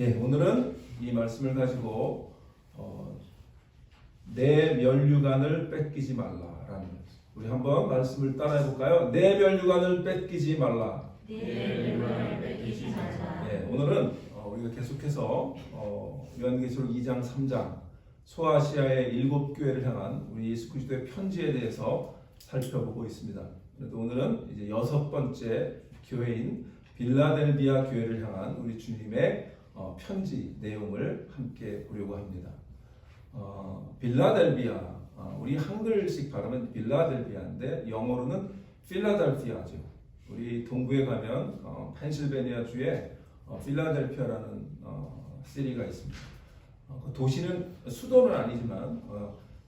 예, 오늘은 이 말씀을 가지고 내 면류관을 뺏기지 말라라는 우리 한번 말씀을 따라해 볼까요? 내 면류관을 뺏기지 말라. 내 면류관을 뺏기지 말라. 예, 오늘은 우리가 계속해서 요한계시록 2장 3장 소아시아의 7교회를 향한 우리 예수 그리스도의 편지에 대해서 살펴보고 있습니다. 그래도 오늘은 이제 6번째 교회인 빌라델비아 교회를 향한 우리 주님의 편지 내용을 함께 보려고 합니다. 빌라델비아, 우리 한글식 발음은 빌라델비아인데 영어로는 필라델피아죠. 우리 동부에 가면 펜실베니아 주에 필라델피아라는 시리가 있습니다. 그 도시는 수도는 아니지만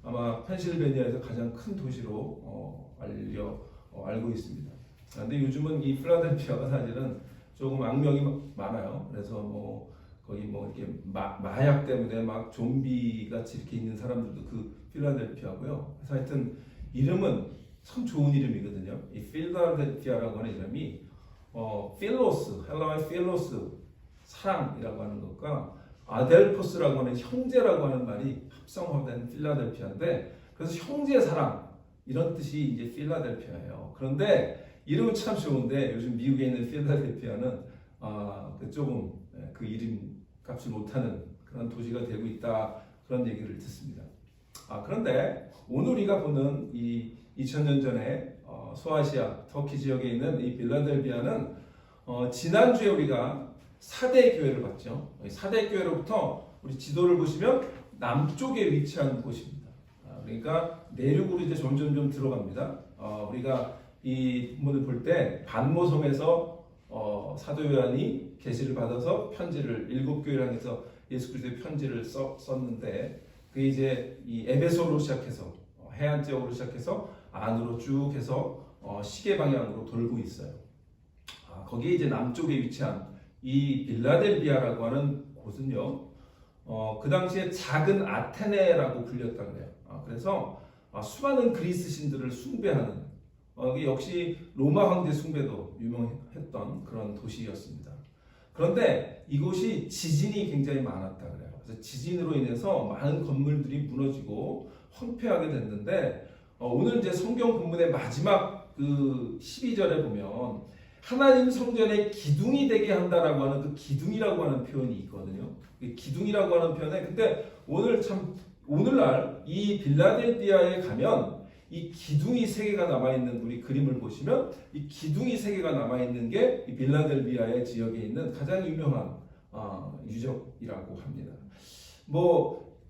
아마 펜실베니아에서 가장 큰 도시로 알고 있습니다. 그런데 요즘은 이 필라델피아가 사실은 조금 악명이 많아요. 그래서 거기 이렇게 마약 때문에 막 좀비 같이 이렇게 있는 사람들도 그 필라델피아고요. 그래서 하여튼 이름은 참 좋은 이름이거든요. 이 필라델피아라고 하는 이름이 필로스, 헬라어의 필로스, 사랑이라고 하는 것과 아델포스라고 하는 형제라고 하는 말이 합성화된 필라델피아인데, 그래서 형제 사랑 이런 뜻이 이제 필라델피아예요. 그런데 이름은 참 좋은데 요즘 미국에 있는 필라델피아는 조금 그 이름 값을 못하는 그런 도시가 되고 있다, 그런 얘기를 듣습니다. 그런데 오늘 우리가 보는 이 2000년 전에 소아시아 터키 지역에 있는 이 빌라델비아는 지난주에 우리가 4대 교회를 봤죠. 4대 교회로부터 우리 지도를 보시면 남쪽에 위치한 곳입니다. 그러니까 내륙으로 이제 점점 들어갑니다. 우리가 이 본문을 볼 때 반모섬에서 사도 요한이 계시를 받아서 편지를 7교회를 향해서 예수 그리스도의 편지를 썼는데, 그게 이제 이 에베소로 시작해서 해안 지역으로 시작해서 안으로 쭉 해서 시계 방향으로 돌고 있어요. 거기에 이제 남쪽에 위치한 이 빌라델비아라고 하는 곳은요, 그 당시에 작은 아테네라고 불렸다 그래요. 그래서 수많은 그리스 신들을 숭배하는, 역시 로마 황제 숭배도 유명했던 그런 도시였습니다. 그런데 이곳이 지진이 굉장히 많았다 그래요. 그래서 지진으로 인해서 많은 건물들이 무너지고 황폐하게 됐는데, 오늘 이제 성경 본문의 마지막 그 12절에 보면 하나님 성전의 기둥이 되게 한다라고 하는 그 기둥이라고 하는 표현이 있거든요. 기둥이라고 하는 표현에, 근데 오늘날 이 빌라델비아에 가면 이 기둥이 3개가 남아있는 우리 그림을 보시면 이 기둥이 3개가 남아있는 게 이 빌라델비아의 지역에 있는 가장 유명한 유적이라고 합니다.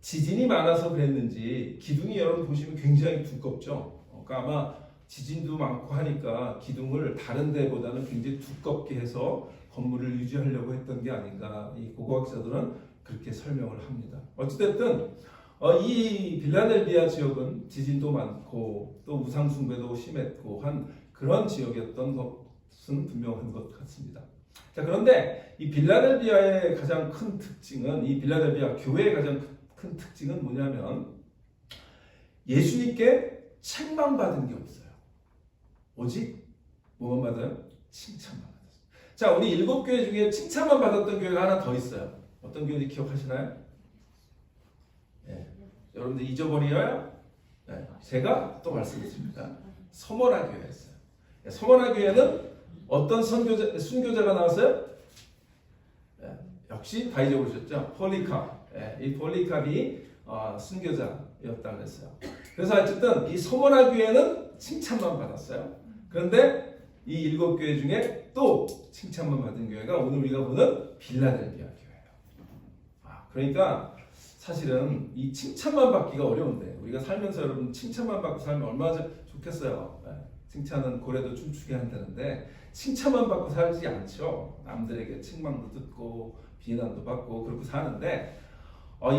지진이 많아서 그랬는지 기둥이 여러분 보시면 굉장히 두껍죠. 그러니까 아마 지진도 많고 하니까 기둥을 다른 데보다는 굉장히 두껍게 해서 건물을 유지하려고 했던 게 아닌가, 이 고고학자들은 그렇게 설명을 합니다. 어찌됐든 이 빌라델비아 지역은 지진도 많고 또 우상 숭배도 심했고 한 그런 지역이었던 것은 분명한 것 같습니다. 자, 그런데 이 빌라델비아의 가장 큰 특징은, 이 빌라델비아 교회의 가장 큰 특징은 뭐냐면 예수님께 책망 받은 게 없어요. 오직 뭐만 받아요? 칭찬만 받았어요. 자, 우리 7교회 중에 칭찬만 받았던 교회가 하나 더 있어요. 어떤 교회인지 기억하시나요? 네. 여러분들 잊어버려요? 네. 제가 또 말씀드립니다. 서머나 교회였어요. 네. 서머나 교회는 어떤 순교자가 나왔어요? 네. 역시 다 잊어버리셨죠? 폴리캅. 네. 이 폴리캅이 순교자였다고 했어요. 그래서 어쨌든 이 서머나 교회는 칭찬만 받았어요. 그런데 이 7교회 중에 또 칭찬만 받은 교회가 오늘 우리가 보는 빌라델비아 교회예요. 그러니까 사실은 이 칭찬만 받기가 어려운데, 우리가 살면서 여러분 칭찬만 받고 살면 얼마나 좋겠어요. 칭찬은 고래도 춤추게 한다는데 칭찬만 받고 살지 않죠. 남들에게 책망도 듣고 비난도 받고 그렇게 사는데,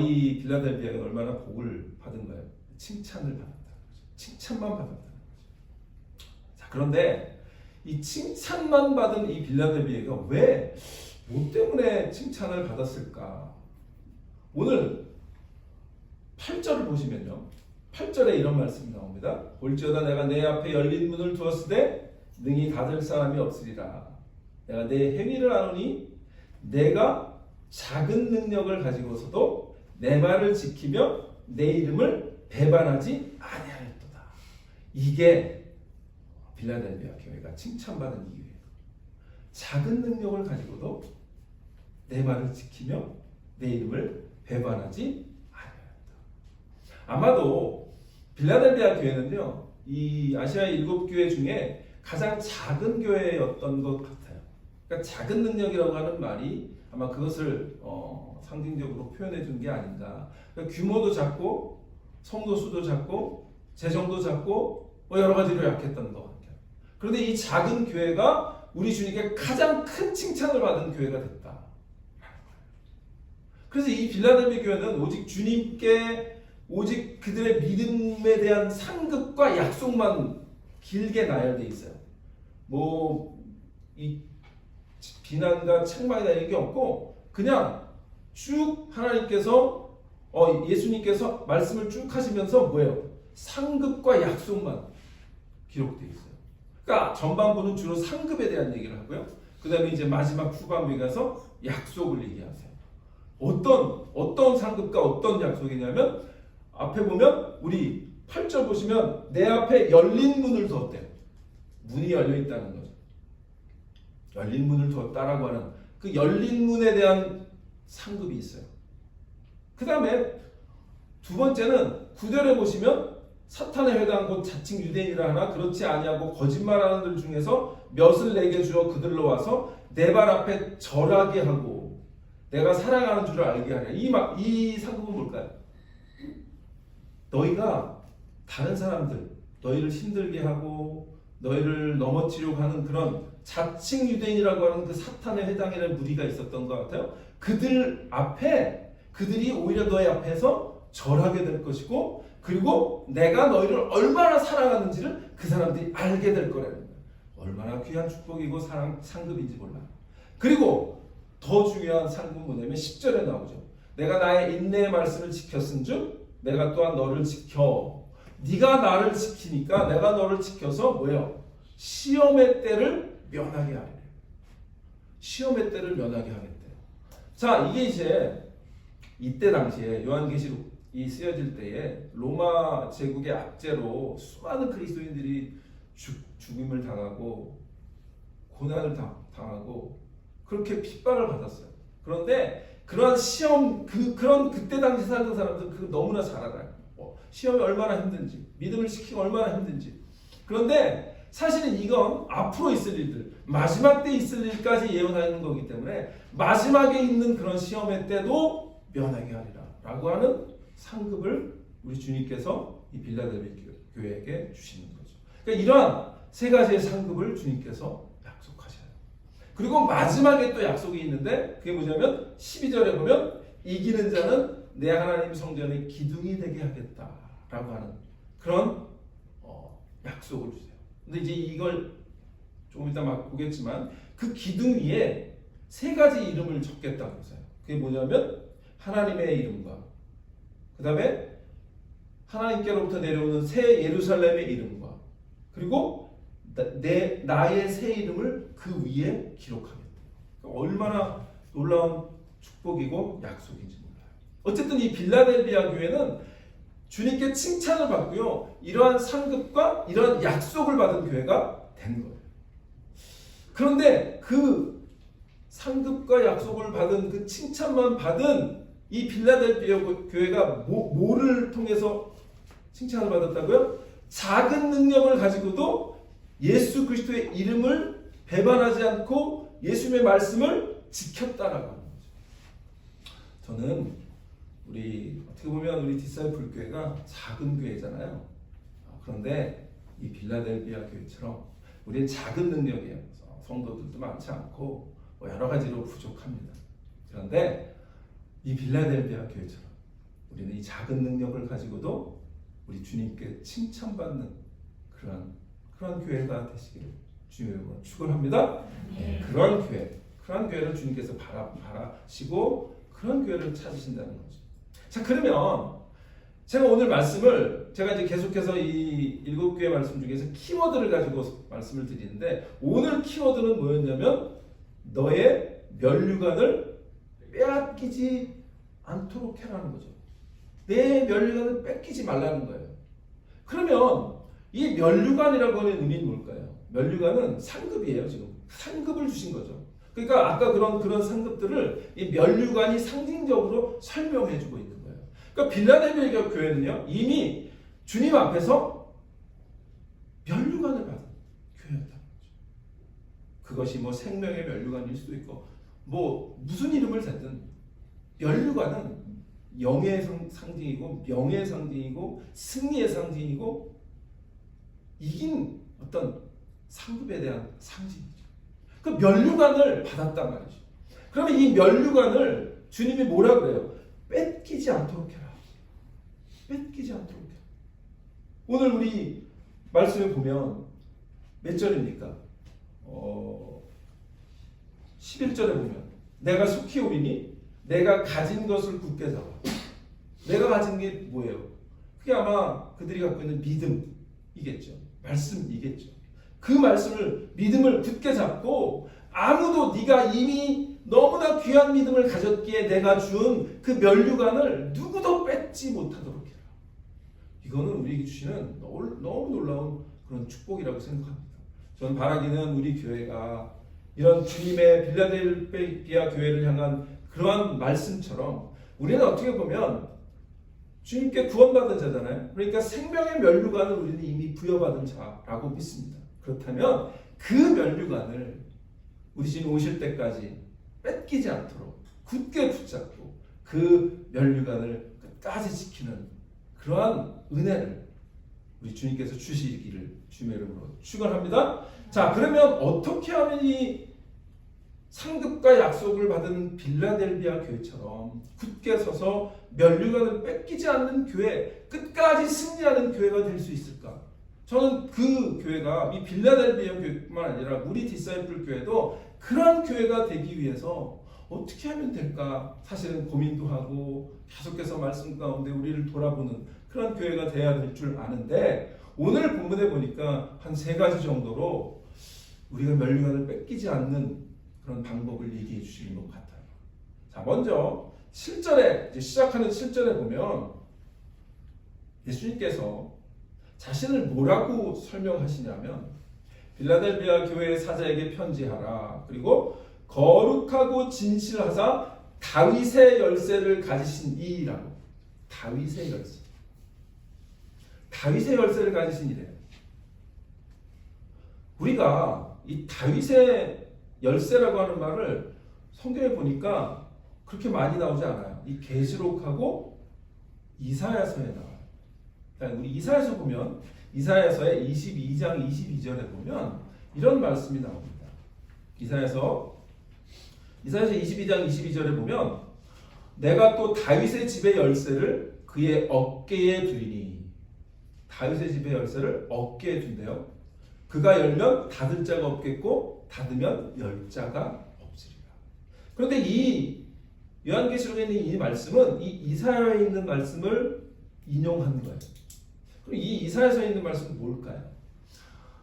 이 빌라델비아가 얼마나 복을 받은 거예요. 칭찬을 받았다는 거죠. 칭찬만 받았다는 거죠. 자, 그런데 이 칭찬만 받은 이 빌라델비아가 왜, 뭐 때문에 칭찬을 받았을까? 오늘 8절을 보시면요, 8절에 이런 말씀이 나옵니다. 볼지어다 내가 내 앞에 열린 문을 두었을 때 능히 닫을 사람이 없으리라. 내가 내 행위를 아노니 내가 작은 능력을 가지고서도 내 말을 지키며 내 이름을 배반하지 아니하였도다. 이게 빌라델비아 교회가 칭찬받은 이유예요. 작은 능력을 가지고도 내 말을 지키며 내 이름을 배반하지 아니하였다. 아마도 빌라델비아 교회는요, 이 아시아 7교회 중에 가장 작은 교회였던 것 같아요. 그러니까 작은 능력이라고 하는 말이 아마 그것을 상징적으로 표현해 준 게 아닌가. 그러니까 규모도 작고 성도 수도 작고 재정도 작고 여러 가지로 약했던 것 같아요. 그런데 이 작은 교회가 우리 주님께 가장 큰 칭찬을 받은 교회가 됐다. 그래서 이 빌라델비아 교회는 오직 주님께 오직 그들의 믿음에 대한 상급과 약속만 길게 나열되어 있어요. 이 비난과 책망이나 이런 게 없고 그냥 쭉 하나님께서 예수님께서 말씀을 쭉 하시면서 뭐예요? 상급과 약속만 기록되어 있어요. 그러니까 전반부는 주로 상급에 대한 얘기를 하고요. 그 다음에 이제 마지막 후반부에 가서 약속을 얘기하세요. 어떤 상급과 어떤 약속이냐면 앞에 보면 우리 8절 보시면 내 앞에 열린 문을 두었대요. 문이 열려 있다는 거죠. 열린 문을 두었다라고 하는 그 열린 문에 대한 상급이 있어요. 그 다음에 두 번째는 9절에 보시면 사탄의 회당 곧 자칭 유대인이라 하나 그렇지 아니하고 거짓말하는 들 중에서 몇을 내게 주어 그들로 와서 내 발 앞에 절하게 하고 내가 사랑하는 줄을 알게 하려. 이 상급은 뭘까요? 너희가 다른 사람들, 너희를 힘들게 하고 너희를 넘어뜨리려고 하는 그런 자칭 유대인이라고 하는 그 사탄의 회당이라는 무리가 있었던 것 같아요. 그들 앞에 그들이 오히려 너희 앞에서 절하게 될 것이고 그리고 내가 너희를 얼마나 사랑하는지를 그 사람들이 알게 될 거라는 거예요. 얼마나 귀한 축복이고 상급인지 몰라. 그리고 더 중요한 상급은 뭐냐면 10절에 나오죠. 내가 나의 인내의 말씀을 지켰은즉 내가 또한 너를 지켜. 네가 나를 지키니까 내가 너를 지켜서 뭐예요? 시험의 때를 면하게 하리래. 시험의 때를 면하게 하겠대요. 자, 이게 이제 이때 당시에 요한계시록이 쓰여질 때에 로마 제국의 압제로 수많은 그리스도인들이 죽임을 당하고 고난을 당하고 그렇게 핍박을 받았어요. 그런데 그러한 시험 그때 당시 살던 사람들 그 너무나 잘 알아요. 시험이 얼마나 힘든지, 믿음을 지키기 얼마나 힘든지. 그런데 사실은 이건 앞으로 있을 일들, 마지막 때 있을 일까지 예언하는 거기 때문에 마지막에 있는 그런 시험의 때도 면하게 하리라 라고 하는 상급을 우리 주님께서 이 빌라델비아 교회에게 주시는 거죠. 그러니까 이러한 세 가지의 상급을 주님께서 약속하셔요. 그리고 마지막에 또 약속이 있는데 그게 뭐냐면 12절에 보면 이기는 자는 내 하나님 성전의 기둥이 되게 하겠다라고 하는 그런 약속을 주세요. 근데 이제 이걸 조금 이따 막 보겠지만 그 기둥 위에 세 가지 이름을 적겠다고 했어요. 그게 뭐냐면 하나님의 이름과 그 다음에 하나님께로부터 내려오는 새 예루살렘의 이름과 그리고 나의 새 이름을 그 위에 기록하겠다. 그러니까 얼마나 놀라운 축복이고 약속인지 몰라요. 어쨌든 이 빌라델비아 교회는 주님께 칭찬을 받고요. 이러한 상급과 이러한 약속을 받은 교회가 된 거예요. 그런데 그 상급과 약속을 받은 그 칭찬만 받은 이 빌라델비아 교회가 뭐를 통해서 칭찬을 받았다고요? 작은 능력을 가지고도 예수 그리스도의 이름을 배반하지 않고 예수님의 말씀을 지켰다라고 하는 거죠. 저는 어떻게 보면 우리 디사이플 교회가 작은 교회잖아요. 그런데 이 빌라델비아 교회처럼 우리는 작은 능력이에요. 성도들도 많지 않고 여러 가지로 부족합니다. 그런데 이 빌라델비아 교회처럼 우리는 이 작은 능력을 가지고도 우리 주님께 칭찬받는 그런 교회가 되시기를 주님으로 축원합니다. 그런 교회를 주님께서 바라시고 그런 교회를 찾으신다는 거죠. 자, 그러면 제가 오늘 말씀을 제가 이제 계속해서 이 7교회 말씀 중에서 키워드를 가지고 말씀을 드리는데 오늘 키워드는 뭐였냐면 너의 면류관을 빼앗기지 않도록 해라는 거죠. 내 면류관을 뺏기지 말라는 거예요. 그러면 이 면류관이라고 하는 의미는 뭘까요? 면류관은 상급이에요. 지금 상급을 주신 거죠. 그러니까 아까 그런 상급들을 이 면류관이 상징적으로 설명해주고 있는 거예요. 그러니까 빌라델비아 교회는요, 이미 주님 앞에서 면류관을 받은 교회였다는 거죠. 그것이 뭐 생명의 면류관일 수도 있고 뭐 무슨 이름을 대든 면류관은 영예의 상징이고 명예의 상징이고 승리의 상징이고 이긴 어떤 상급에 대한 상징이죠. 그 면류관을 받았단 말이죠. 그러면 이 면류관을 주님이 뭐라 그래요? 뺏기지 않도록 해라. 뺏기지 않도록 해라. 오늘 우리 말씀에 보면 몇 절입니까? 11절에 보면 내가 속히 오리니 내가 가진 것을 굳게 잡아. 내가 가진 게 뭐예요? 그게 아마 그들이 갖고 있는 믿음이겠죠. 말씀이겠죠. 그 말씀을 믿음을 굳게 잡고 아무도 네가 이미 너무나 귀한 믿음을 가졌기에 내가 준 그 면류관을 누구도 뺏지 못하도록 해라. 이거는 우리에게 주시는 너무 놀라운 그런 축복이라고 생각합니다. 저는 바라기는 우리 교회가 이런 주님의 빌라델비아 교회를 향한 그러한 말씀처럼 우리는 어떻게 보면 주님께 구원받은 자잖아요. 그러니까 생명의 면류관을 우리는 이미 부여받은 자라고 믿습니다. 그렇다면 그 면류관을 우리 주님 오실 때까지 뺏기지 않도록 굳게 붙잡고 그 면류관을 끝까지 지키는 그러한 은혜를 우리 주님께서 주시기를 주님의 이름으로 축원합니다. 자, 그러면 어떻게 하면 이 상급과 약속을 받은 빌라델비아 교회처럼 굳게 서서 면류관을 뺏기지 않는 교회, 끝까지 승리하는 교회가 될 수 있을까? 저는 그 교회가 이 빌라델비아 교회뿐만 아니라 우리 디사이플 교회도 그런 교회가 되기 위해서 어떻게 하면 될까? 사실은 고민도 하고 계속해서 말씀 가운데 우리를 돌아보는 그런 교회가 돼야 될 줄 아는데 오늘 본문에 보니까 한 3가지 정도로 우리가 면류관을 뺏기지 않는 그런 방법을 얘기해 주시는 것 같아요. 자, 먼저 7절에 이제 시작하는 7절에 보면 예수님께서 자신을 뭐라고 설명하시냐면 빌라델비아 교회의 사자에게 편지하라. 그리고 거룩하고 진실하사 다윗의 열쇠를 가지신 이라고. 다윗의 열쇠. 다윗의 열쇠를 가지신 이래요. 우리가 이 다윗의 열쇠라고 하는 말을 성경에 보니까 그렇게 많이 나오지 않아요. 이 계시록하고 이사야서에 나와요. 그러니까 우리 이사야서 보면 이사야서의 22장 22절에 보면 이런 말씀이 나옵니다. 이사야서 22장 22절에 보면 내가 또 다윗의 집의 열쇠를 그의 어깨에 두리니 다윗의 집의 열쇠를 어깨에 둔대요. 그가 열면 닫을 자가 없겠고 닫으면 열 자가 없으리라. 그런데 이 요한계시록에 있는 이 말씀은 이 이사야에 있는 말씀을 인용하는 거예요. 그럼 이 이사야서에 있는 말씀은 뭘까요?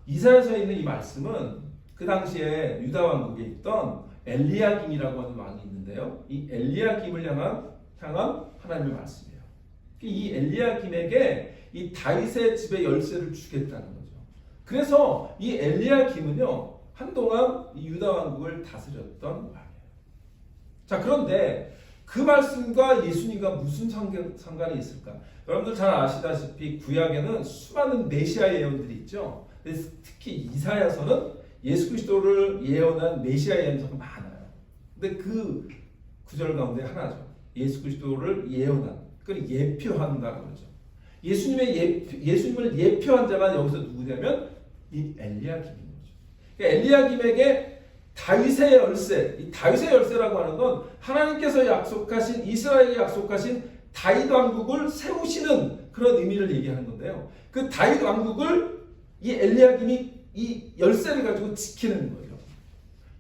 이사야서에 있는 이 말씀은 그 당시에 유다 왕국에 있던 엘리야김이라고 하는 왕이 있는데요. 이 엘리야김을 향한 하나님의 말씀이에요. 이 엘리야김에게 이 다윗의 집의 열쇠를 주겠다는 거죠. 그래서 이 엘리야김은요 한동안 이 유다 왕국을 다스렸던 왕이에요. 자, 그런데 그 말씀과 예수님과 무슨 상관이 있을까? 여러분들 잘 아시다시피 구약에는 수많은 메시아 예언들이 있죠. 특히 이사야서는 예수 그리스도를 예언한 메시아 예언서가 많아요. 근데 그 구절 가운데 하나죠. 예수 그리스도를 예언한, 그걸 예표한다고 그러죠. 예수님을 예표한 자가 여기서 누구냐면 이 엘리야김인 거죠. 그러니까 엘리야김에게 다윗의 열쇠, 이 다윗의 열쇠라고 하는 건 하나님께서 약속하신 이스라엘에 약속하신 다윗 왕국을 세우시는 그런 의미를 얘기하는 건데요. 그 다윗 왕국을 이 엘리야김이 이 열쇠를 가지고 지키는 거예요.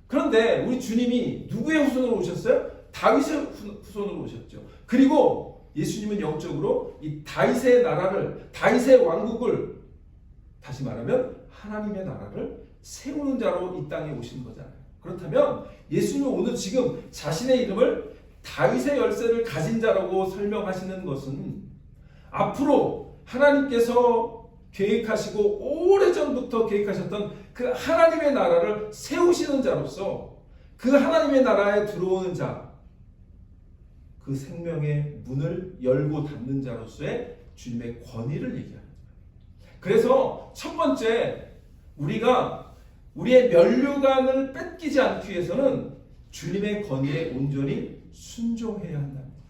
그런데 우리 주님이 누구의 후손으로 오셨어요? 다윗의 후손으로 오셨죠. 그리고 예수님은 영적으로 이 다윗의 나라를, 다윗의 왕국을, 다시 말하면 하나님의 나라를 세우는 자로 이 땅에 오신 거잖아요. 그렇다면 예수님은 오늘 지금 자신의 이름을 다윗의 열쇠를 가진 자라고 설명하시는 것은 앞으로 하나님께서 계획하시고 오래전부터 계획하셨던 그 하나님의 나라를 세우시는 자로서 그 하나님의 나라에 들어오는 자, 그 생명의 문을 열고 닫는 자로서의 주님의 권위를 얘기하는 거예요. 그래서 첫 번째, 우리가 우리의 면류관을 뺏기지 않기 위해서는 주님의 권위에 온전히 순종해야 한답니다.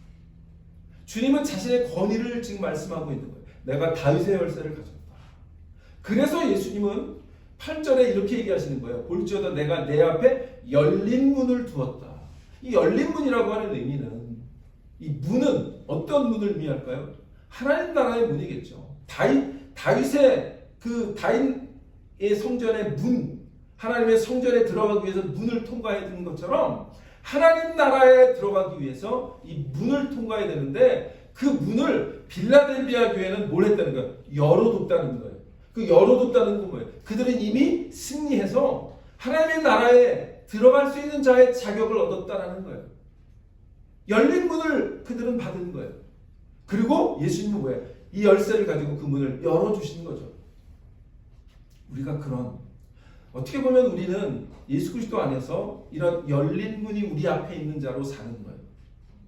주님은 자신의 권위를 지금 말씀하고 있는 거예요. 내가 다윗의 열쇠를 가졌다. 그래서 예수님은 8절에 이렇게 얘기하시는 거예요. 볼지어다 내가 내 앞에 열린 문을 두었다. 이 열린 문이라고 하는 의미는, 이 문은 어떤 문을 의미할까요? 하나님 나라의 문이겠죠. 다윗의 성전의 문, 하나님의 성전에 들어가기 위해서 문을 통과해야 되는 것처럼 하나님 나라에 들어가기 위해서 이 문을 통과해야 되는데, 그 문을 빌라델비아 교회는 뭘 했다는 거예요? 열어뒀다는 거예요. 그 열어뒀다는 건 뭐예요? 그들은 이미 승리해서 하나님의 나라에 들어갈 수 있는 자의 자격을 얻었다라는 거예요. 열린 문을 그들은 받은 거예요. 그리고 예수님은 뭐예요? 이 열쇠를 가지고 그 문을 열어주시는 거죠. 우리가 그런, 어떻게 보면 우리는 예수 그리스도 안에서 이런 열린 문이 우리 앞에 있는 자로 사는 거예요.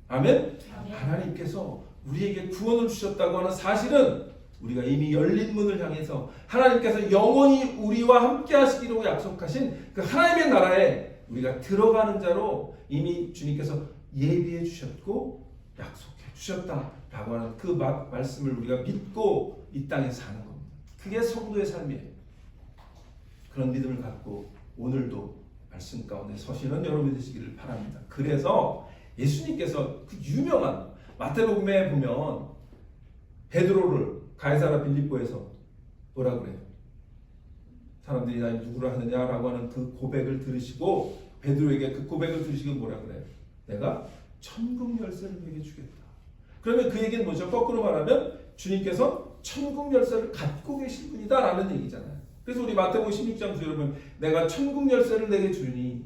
아멘? 하나님께서 우리에게 구원을 주셨다고 하는 사실은 우리가 이미 열린 문을 향해서 하나님께서 영원히 우리와 함께 하시기로 약속하신 그 하나님의 나라에 우리가 들어가는 자로 이미 주님께서 예비해 주셨고 약속해 주셨다라고 하는 그 말씀을 우리가 믿고 이 땅에 사는 겁니다. 그게 성도의 삶이에요. 그런 믿음을 갖고 오늘도 말씀 가운데 서시는 여러분이 되시기를 바랍니다. 그래서 예수님께서 그 유명한 마태복음에 보면 베드로를 가이사라 빌립보에서 뭐라 그래요? 사람들이 나 누구를 하느냐라고 하는 그 고백을 들으시고, 베드로에게 그 고백을 들으시고 뭐라 그래요? 내가 천국 열쇠를 너에게 주겠다. 그러면 그 얘기는 뭐죠? 거꾸로 말하면 주님께서 천국 열쇠를 갖고 계신 분이다라는 얘기잖아요. 그래서 우리 마태복음 16장 9절에 보면 내가 천국 열쇠를 내게 주니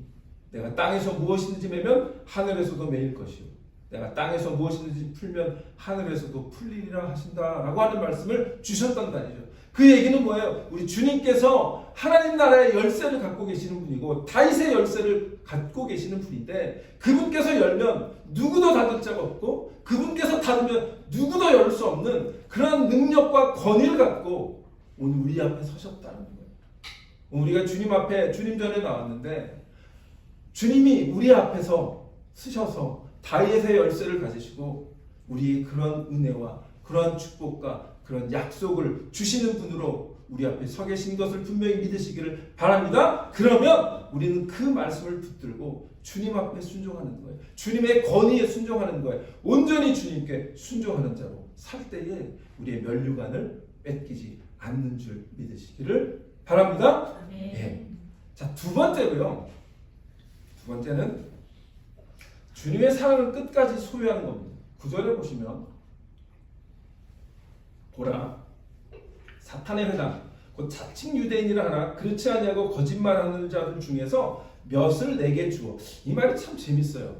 내가 땅에서 무엇이든지 매면 하늘에서도 매일 것이요 내가 땅에서 무엇이든지 풀면 하늘에서도 풀리리라 하신다라고 하는 말씀을 주셨단다니죠. 그 얘기는 뭐예요? 우리 주님께서 하나님 나라의 열쇠를 갖고 계시는 분이고 다윗의 열쇠를 갖고 계시는 분인데, 그분께서 열면 누구도 닫을 자가 없고 그분께서 닫으면 누구도 열 수 없는 그런 능력과 권위를 갖고 오늘 우리 앞에 서셨다는 거예요. 우리가 주님 앞에, 주님 전에 나왔는데 주님이 우리 앞에서 서셔서 다윗의 열쇠를 가지시고 우리의 그런 은혜와 그런 축복과 그런 약속을 주시는 분으로 우리 앞에 서 계신 것을 분명히 믿으시기를 바랍니다. 그러면 우리는 그 말씀을 붙들고 주님 앞에 순종하는 거예요. 주님의 권위에 순종하는 거예요. 온전히 주님께 순종하는 자로 살 때에 우리의 면류관을 뺏기지 않는 줄 믿으시기를 바랍니다. 네. 자, 두 번째로요. 두 번째는 주님의 사랑을 끝까지 소유하는 겁니다. 9절에 보시면 보라, 사탄의 회당 곧 자칭 유대인이라 하나 그렇지 아니하고 거짓말하는 자들 중에서 몇을 내게 주어. 이 말이 참 재밌어요.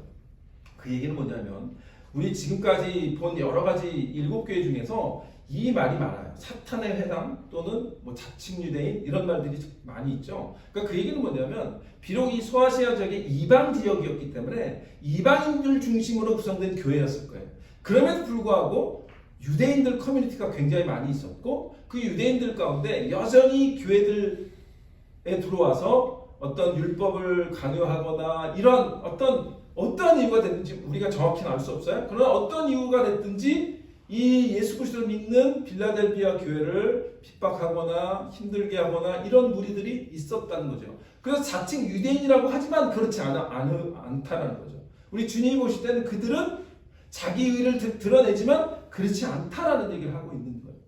그 얘기는 뭐냐면 우리 지금까지 본 여러 가지 7교회 중에서 이 말이 많아요. 사탄의 회당 또는 뭐 자칭 유대인 이런 말들이 많이 있죠. 그러니까 그 얘기는 뭐냐면 비록 이 소아시아 지역이 이방 지역이었기 때문에 이방인들 중심으로 구성된 교회였을 거예요. 그럼에도 불구하고 유대인들 커뮤니티가 굉장히 많이 있었고 그 유대인들 가운데 여전히 교회들에 들어와서 어떤 율법을 강요하거나 이런 어떤 이유가 됐든지 우리가 정확히는 알 수 없어요. 그러나 어떤 이유가 됐든지 이 예수 그리스도를 믿는 빌라델비아 교회를 핍박하거나 힘들게 하거나 이런 무리들이 있었다는 거죠. 그래서 자칭 유대인이라고 하지만 그렇지 않다는 거죠. 우리 주님이 보실 때는 그들은 자기 의를 드러내지만 그렇지 않다라는 얘기를 하고 있는 거예요.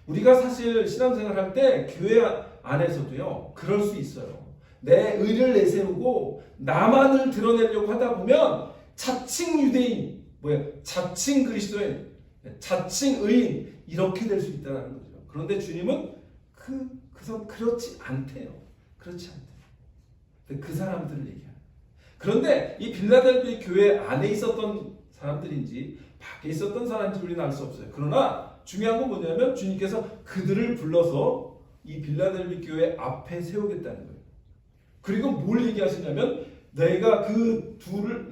우리가 사실 신앙생활 할 때 교회 안에서도요 그럴 수 있어요. 내 의를 내세우고 나만을 드러내려고 하다 보면 자칭 유대인, 자칭 그리스도인, 자칭 의인 이렇게 될 수 있다는 거죠. 그런데 주님은 그래서 그렇지 않대요. 그렇지 않대요. 그 사람들을 얘기해요. 그런데 이 빌라델비아 교회 안에 있었던 사람들인지 밖에 있었던 사람인지 우리는 알 수 없어요. 그러나 중요한 건 뭐냐면 주님께서 그들을 불러서 이 빌라델비아 교회 앞에 세우겠다는 거예요. 그리고 뭘 얘기하시냐면 내가 그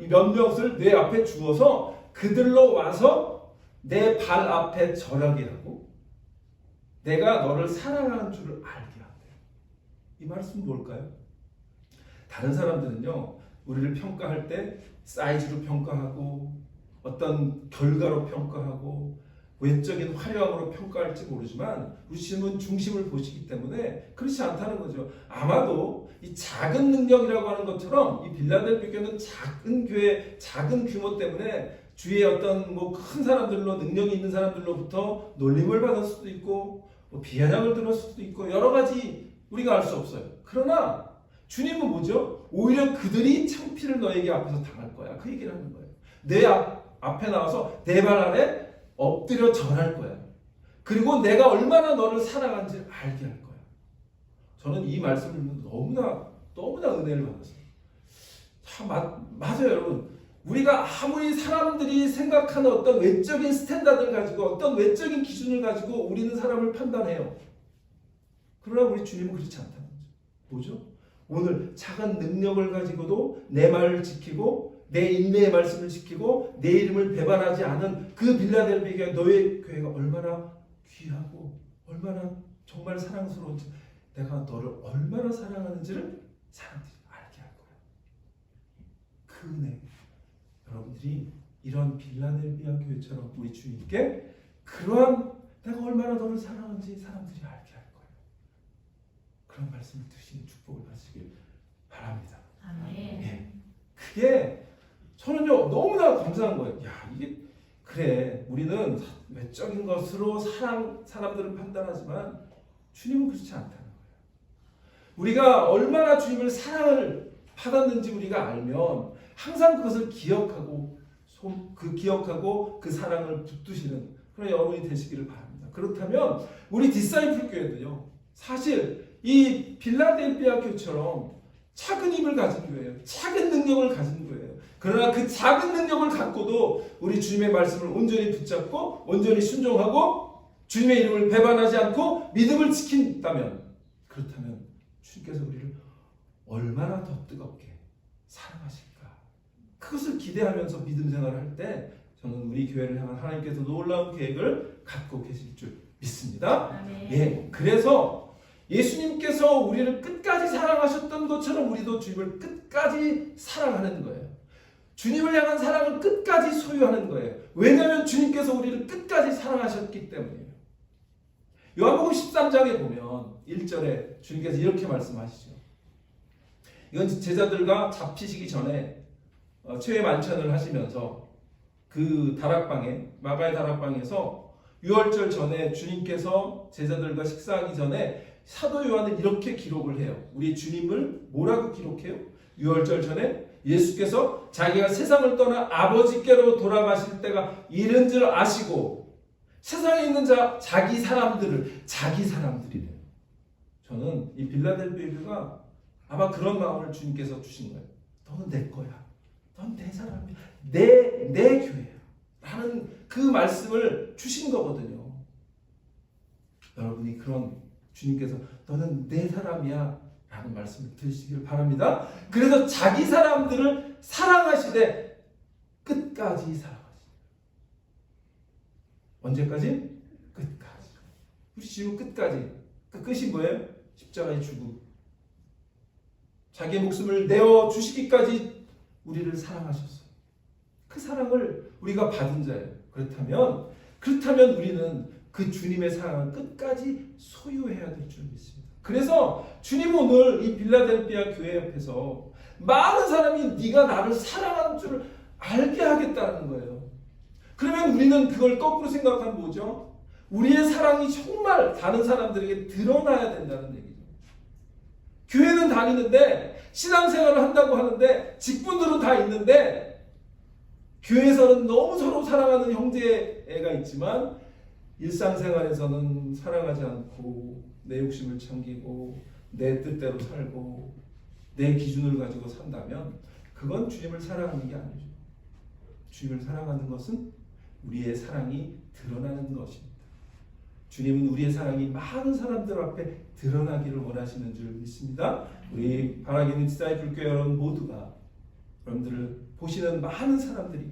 몇 명을 내 앞에 주어서 그들로 와서 내 발 앞에 절하게 하고 내가 너를 사랑하는 줄을 알게 한대요. 이 말씀은 뭘까요? 다른 사람들은요, 우리를 평가할 때 사이즈로 평가하고 어떤 결과로 평가하고 외적인 화려함으로 평가할지 모르지만 우리 주님은 중심을 보시기 때문에 그렇지 않다는 거죠. 아마도 이 작은 능력이라고 하는 것처럼 이 빌라델비아 교회는 작은 교회, 작은 규모 때문에 주위에 어떤 큰 사람들로 능력이 있는 사람들로부터 놀림을 받을 수도 있고 비아냥을 들을 수도 있고 여러 가지 우리가 알 수 없어요. 그러나 주님은 뭐죠? 오히려 그들이 창피를 너에게 앞에서 당할 거야. 그 얘기를 하는 거예요. 내 앞에 나와서 내 발 아래 엎드려 절할 거야. 그리고 내가 얼마나 너를 사랑하는지 알게 할 거야. 저는 이 말씀을 너무나 은혜를 받았어요. 참 맞아요, 여러분. 우리가 아무리 사람들이 생각하는 어떤 외적인 스탠다드를 가지고 어떤 외적인 기준을 가지고 우리는 사람을 판단해요. 그러나 우리 주님은 그렇지 않다는 거죠. 뭐죠? 오늘 작은 능력을 가지고도 내 말을 지키고 내 인내의 말씀을 지키고 내 이름을 배반하지 않은 그 빌라델비아 너의 교회가 얼마나 귀하고 얼마나 정말 사랑스러운지 내가 너를 얼마나 사랑하는지를 사람들이 알게 할 거야. 그 은혜. 여러분들이 이런 빌라델비아 교회처럼 우리 주님께 그러한 내가 얼마나 너를 사랑하는지 사람들이 알게 할 거예요. 그런 말씀을 드시는 축복을 받으시길 바랍니다. 아멘. 예. 그게 저는요 너무나 감사한 거예요. 야 이게 그래 우리는 외적인 것으로 사람들을 판단하지만 주님은 그렇지 않다는 거예요. 우리가 얼마나 주님을 사랑을 받았는지 우리가 알면 항상 그것을 기억하고 그 사랑을 붙드시는 그런 여러분이 되시기를 바랍니다. 그렇다면 우리 디사이플 교회도요 사실 이 빌라델비아 교회처럼 작은 힘을 가진 교회예요. 작은 능력을 가진 교회예요. 그러나 그 작은 능력을 갖고도 우리 주님의 말씀을 온전히 붙잡고 온전히 순종하고 주님의 이름을 배반하지 않고 믿음을 지킨다면 그렇다면 주님께서 우리를 얼마나 더 뜨겁게 사랑하실까? 그것을 기대하면서 믿음 생활을 할 때 저는 우리 교회를 향한 하나님께서 놀라운 계획을 갖고 계실 줄 믿습니다. 아멘. 예, 그래서 예수님께서 우리를 끝까지 사랑하셨던 것처럼 우리도 주님을 끝까지 사랑하는 거예요. 주님을 향한 사랑을 끝까지 소유하는 거예요. 왜냐하면 주님께서 우리를 끝까지 사랑하셨기 때문이에요. 요한복음 13장에 보면 1절에 주님께서 이렇게 말씀하시죠. 이건 제자들과 잡히시기 전에 최후의 만찬을 하시면서 그 다락방에 마가의 다락방에서 유월절 전에 주님께서 제자들과 식사하기 전에 사도 요한은 이렇게 기록을 해요. 우리 주님을 뭐라고 기록해요? 유월절 전에 예수께서 자기가 세상을 떠나 아버지께로 돌아가실 때가 이른 줄 아시고 세상에 있는 자기 사람들이래요. 저는 이 빌라델비아가 아마 그런 마음을 주님께서 주신 거예요. 너는 내 거야. 넌 내 사람이야. 내 교회야. 라는 그 말씀을 주신 거거든요. 여러분이 그런 주님께서 너는 내 사람이야 라는 말씀을 들으시기를 바랍니다. 그래서 자기 사람들을 사랑하시되 끝까지 사랑하시다. 언제까지? 끝까지. 우리 지금 끝까지. 그 끝이 뭐예요? 십자가의 죽음. 자기의 목숨을 내어 주시기까지 우리를 사랑하셨어요. 그 사랑을 우리가 받은 자예요. 그렇다면 우리는 그 주님의 사랑을 끝까지 소유해야 될 줄 믿습니다. 그래서 주님 오늘 이 빌라델비아 교회 옆에서 많은 사람이 네가 나를 사랑하는 줄을 알게 하겠다는 거예요. 그러면 우리는 그걸 거꾸로 생각하면 뭐죠? 우리의 사랑이 정말 다른 사람들에게 드러나야 된다는 얘기죠. 교회는 다니는데 신앙생활을 한다고 하는데 직분들은 다 있는데 교회에서는 너무 서로 사랑하는 형제가 있지만 일상생활에서는 사랑하지 않고 내 욕심을 챙기고 내 뜻대로 살고 내 기준을 가지고 산다면 그건 주님을 사랑하는 게 아니죠. 주님을 사랑하는 것은 우리의 사랑이 드러나는 것입니다. 주님은 우리의 사랑이 많은 사람들 앞에 드러나기를 원하시는 줄 믿습니다. 우리 바라기는 디사이플 교회 여러분 모두가 여러분들을 보시는 많은 사람들이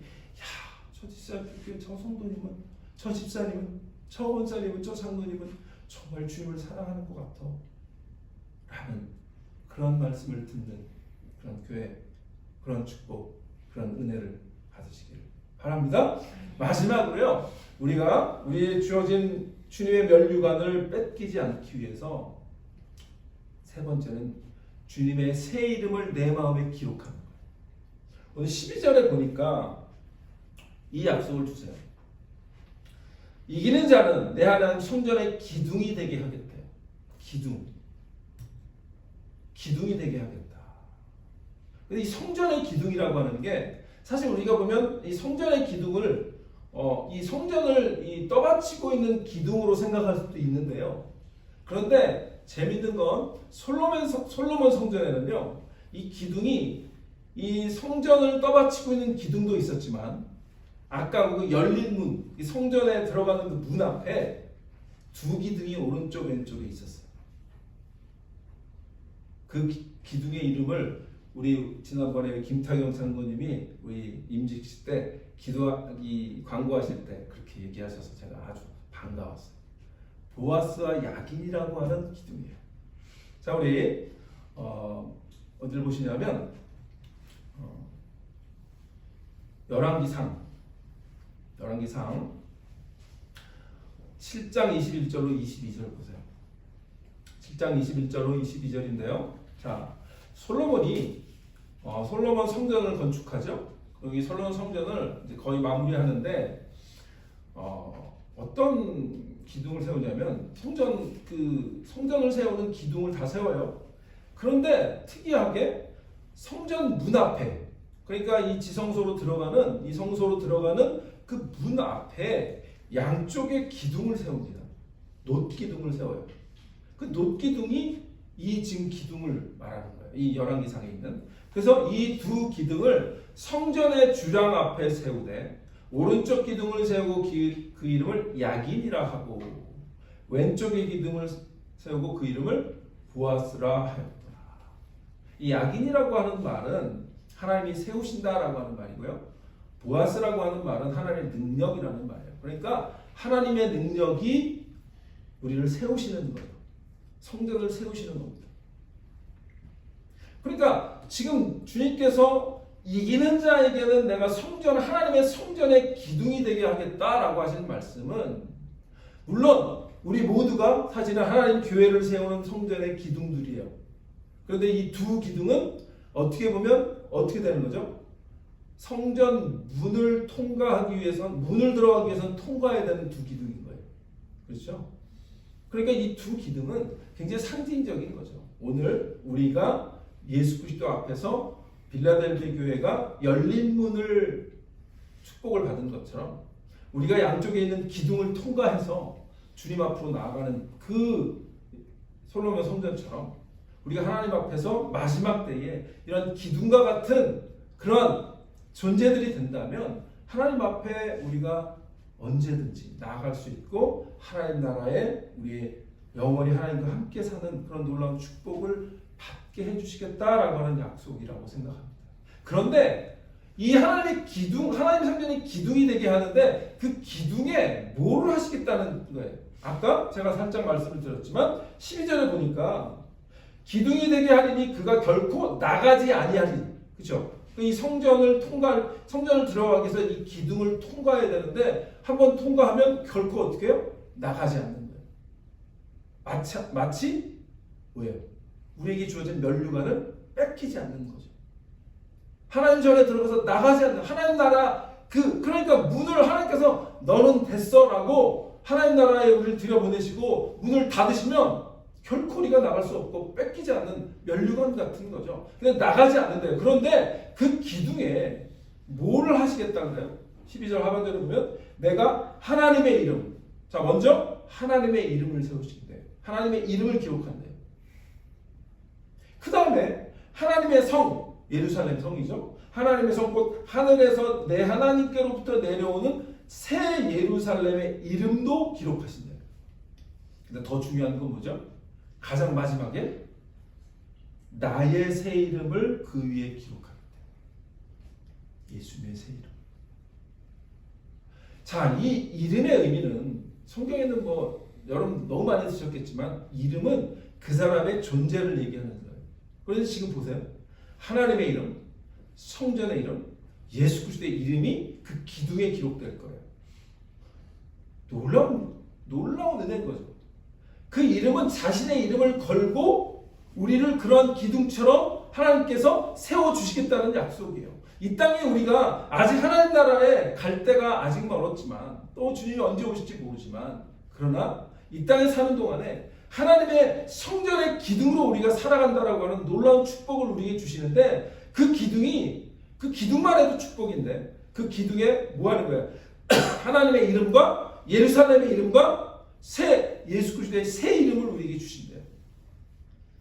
저 디사이플 교회 저 성도님은, 저 집사님은, 저 원사님은, 저 장로님은 정말 주님을 사랑하는 것 같아 라는 그런 말씀을 듣는 그런 교회, 그런 축복, 그런 은혜를 받으시기를 바랍니다. 마지막으로요, 우리가 우리의 주어진 주님의 면류관을 뺏기지 않기 위해서 세 번째는 주님의 새 이름을 내 마음에 기록하는 거예요. 오늘 12절에 보니까 이 약속을 주세요. 이기는 자는 내 하나님 성전의 기둥이 되게 하겠대요. 기둥이 되게 하겠다. 근데 이 성전의 기둥이라고 하는 게 사실 우리가 보면 이 성전의 기둥을 이 성전을 떠받치고 있는 기둥으로 생각할 수도 있는데요. 그런데 재밌는 건 솔로몬 성전에는요, 이 기둥이 이 성전을 떠받치고 있는 기둥도 있었지만 아까 그 열린 문, 이 성전에 들어가는 그 문 앞에 두 기둥이 오른쪽 왼쪽에 있었어요. 그 기둥의 이름을 우리 지난번에 김타경 장로님이 우리 임직식 때 광고하실 때 그렇게 얘기하셔서 제가 아주 반가웠어요. 보아스와 야긴이라고 하는 기둥이에요. 자, 우리 어디를 보시냐면 열왕기상 7장 21절로 22절 보세요. 7장 21절로 22절인데요. 자, 솔로몬이 솔로몬 성전을 건축하죠. 여기 솔로몬 성전을 이제 거의 마무리하는데 어떤 기둥을 세우냐면 성전을 세우는 기둥을 다 세워요. 그런데 특이하게 성전 문 앞에, 그러니까 이 성소로 들어가는 그 문 앞에 양쪽에 기둥을 세웁니다. 놋기둥을 세워요. 그 놋기둥이 이 지금 기둥을 말하는 거예요. 이 열왕기상에 있는. 그래서 이 두 기둥을 성전의 주랑 앞에 세우되 오른쪽 기둥을 세우고 그 이름을 야긴이라 하고 왼쪽의 기둥을 세우고 그 이름을 보아스라 하였더라. 이 야긴이라고 하는 말은 하나님이 세우신다라고 하는 말이고요. 보아스라고 하는 말은 하나님의 능력이라는 말이에요. 그러니까 하나님의 능력이 우리를 세우시는 거예요. 성전을 세우시는 겁니다. 그러니까 지금 주님께서 이기는 자에게는 내가 하나님의 성전의 기둥이 되게 하겠다라고 하시는 말씀은 물론 우리 모두가 사실은 하나님 교회를 세우는 성전의 기둥들이에요. 그런데 이 두 기둥은 어떻게 보면 어떻게 되는 거죠? 성전 문을 들어가기 위해서는 통과해야 되는 두 기둥인 거예요. 그렇죠? 그러니까 이 두 기둥은 굉장히 상징적인 거죠. 오늘 우리가 예수 그리스도 앞에서 빌라델피아 교회가 열린 문을 축복을 받은 것처럼 우리가 양쪽에 있는 기둥을 통과해서 주님 앞으로 나아가는 그 솔로몬 성전처럼 우리가 하나님 앞에서 마지막 때에 이런 기둥과 같은 그런 존재들이 된다면 하나님 앞에 우리가 언제든지 나아갈 수 있고 하나님 나라에 우리 영원히 하나님과 함께 사는 그런 놀라운 축복을 받게 해주시겠다라고 하는 약속이라고 생각합니다. 그런데 이 하나님 성전이 기둥이 되게 하는데 그 기둥에 뭐를 하시겠다는 거예요. 아까 제가 살짝 말씀을 드렸지만 12절에 보니까 기둥이 되게 하리니 그가 결코 나가지 아니하리. 그렇죠? 이 성전을 들어가기 위해서 이 기둥을 통과해야 되는데 한번 통과하면 결코 어떻게 해요? 나가지 않는 거예요. 마치 뭐예요? 우리에게 주어진 면류관을 뺏기지 않는 거죠. 하나님 전에 들어가서 나가지 않는 하나님 나라 그러니까 문을 하나님께서 너는 됐어라고 하나님 나라에 우리를 들여보내시고 문을 닫으시면 결코 우리가 나갈 수 없고 뺏기지 않는 면류관 같은 거죠. 근데 나가지 않는데요. 그런데 그 기둥에 뭐를 하시겠다는 거예요? 12절 하반절에 보면 내가 하나님의 이름, 자 먼저 하나님의 이름을 세우신대. 하나님의 이름을 기록한대요. 그 다음에 하나님의 성, 예루살렘 성이죠. 하나님의 성 곧 하늘에서 내 하나님께로부터 내려오는 새 예루살렘의 이름도 기록하신대요. 근데 더 중요한 건 뭐죠? 가장 마지막에 나의 새 이름을 그 위에 기록하는데 예수님의 새 이름. 자, 이 이름의 의미는 성경에는 뭐 여러분 너무 많이 쓰셨겠지만 이름은 그 사람의 존재를 얘기하는 거예요. 그래서 지금 보세요. 하나님의 이름, 성전의 이름, 예수 그리스도의 이름이 그 기둥에 기록될 거예요. 놀라운 은혜인 거죠. 그 이름은 자신의 이름을 걸고 우리를 그러한 기둥처럼 하나님께서 세워주시겠다는 약속이에요. 이 땅에 우리가 아직 하나님 나라에 갈 때가 아직 멀었지만 또 주님이 언제 오실지 모르지만 그러나 이 땅에 사는 동안에 하나님의 성전의 기둥으로 우리가 살아간다라고 하는 놀라운 축복을 우리에게 주시는데 그 기둥만 해도 축복인데 그 기둥에 뭐 하는 거예요? 하나님의 이름과 예루살렘의 이름과 새 예수 그리스도의 새 이름을 우리에게 주신대요.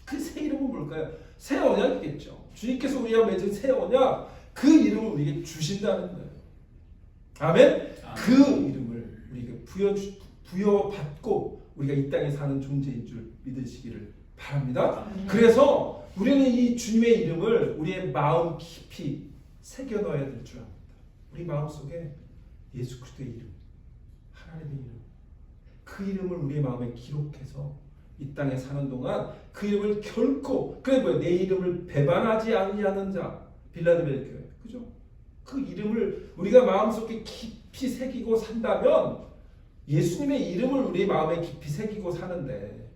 그 새 이름은 뭘까요? 새 언약이겠죠. 주님께서 우리가 맺은 새 언약 그 이름을 우리에게 주신다는 거예요. 아멘? 그 이름을 우리에게 부여받고 우리가 이 땅에 사는 존재인 줄 믿으시기를 바랍니다. 그래서 우리는 이 주님의 이름을 우리의 마음 깊이 새겨 넣어야 될 줄 압니다. 우리 마음속에 예수 그리스도의 이름, 하나님의 이름, 그 이름을 우리의 마음에 기록해서 이 땅에 사는 동안 그 이름을 결코 그래 뭐야 내 이름을 배반하지 아니하는 자 빌라델비아 교회 그죠? 그 이름을 우리가 마음속에 깊이 새기고 산다면 예수님의 이름을 우리 마음에 깊이 새기고 사는데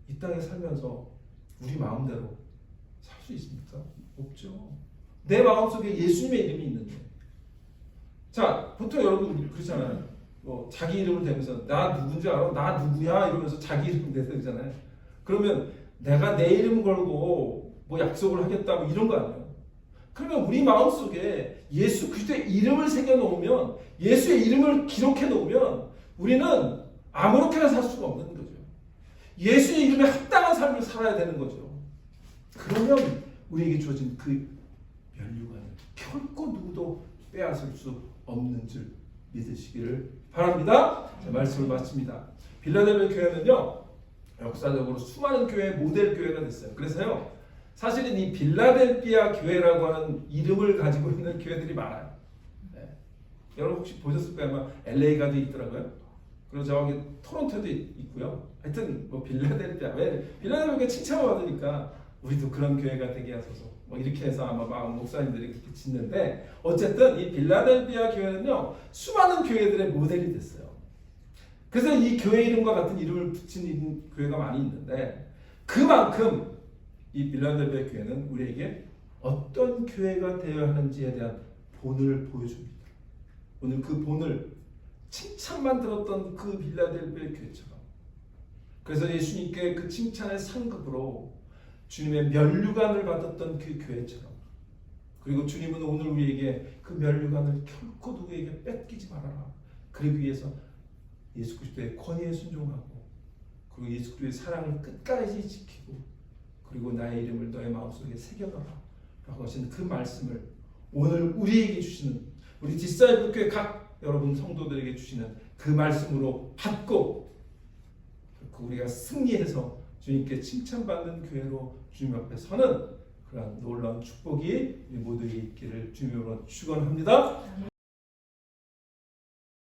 이 땅에 살면서 우리 마음대로 살 수 있습니까? 없죠. 내 마음속에 예수님의 이름이 있는데 자 보통 여러분 그렇잖아요. 뭐 자기 이름을 대면서 나 누군지 알아? 나 누구야? 이러면서 자기 이름 내세우잖아요. 그러면 내가 내 이름 걸고 뭐 약속을 하겠다 뭐 이런 거 아니에요. 그러면 우리 마음속에 예수 그리스도의 이름을 새겨 놓으면 예수의 이름을 기록해 놓으면 우리는 아무렇게나 살 수가 없는 거죠. 예수의 이름에 합당한 삶을 살아야 되는 거죠. 그러면 우리에게 주어진 그 면류관을 결코 누구도 빼앗을 수 없는 줄 믿으시기를 바랍니다. 자, 말씀을 마칩니다. 빌라델비아 교회는요 역사적으로 수많은 교회의 모델 교회가 됐어요. 그래서요 사실은 이 빌라델비아 교회라고 하는 이름을 가지고 있는 교회들이 많아요. 네. 여러분 혹시 보셨을 거예요. 아마 LA가도 있더라고요. 그리고 저기 토론토도 있고요. 하여튼 뭐 빌라델비아 왜 빌라델비아가 칭찬을 받으니까 우리도 그런 교회가 되게 하소서 뭐 이렇게 해서 아마 목사님들이 그렇게 짓는데 어쨌든 이 빌라델비아 교회는요 수많은 교회들의 모델이 됐어요. 그래서 이 교회 이름과 같은 이름을 붙인 교회가 많이 있는데 그만큼 이 빌라델비아 교회는 우리에게 어떤 교회가 되어야 하는지에 대한 본을 보여줍니다. 오늘 그 본을 칭찬만 들었던 그 빌라델비아 교회처럼 그래서 예수님께 그 칭찬의 상급으로 주님의 면류관을 받았던 그 교회처럼 그리고 주님은 오늘 우리에게 그 면류관을 결코 누구에게 뺏기지 말아라. 그러기 위해서 예수 그리스도의 권위에 순종하고 그리고 예수 그리스도의 사랑을 끝까지 지키고 그리고 나의 이름을 너의 마음속에 새겨넣어라 라고 하신 그 말씀을 오늘 우리에게 주시는 우리 디사이플 교회 각 여러분 성도들에게 주시는 그 말씀으로 받고 우리가 승리해서 주님께 칭찬받는 교회로 주님 앞에 서는 그러한 놀라운 축복이 우리 모두에게 있기를 주님으로 축원합니다.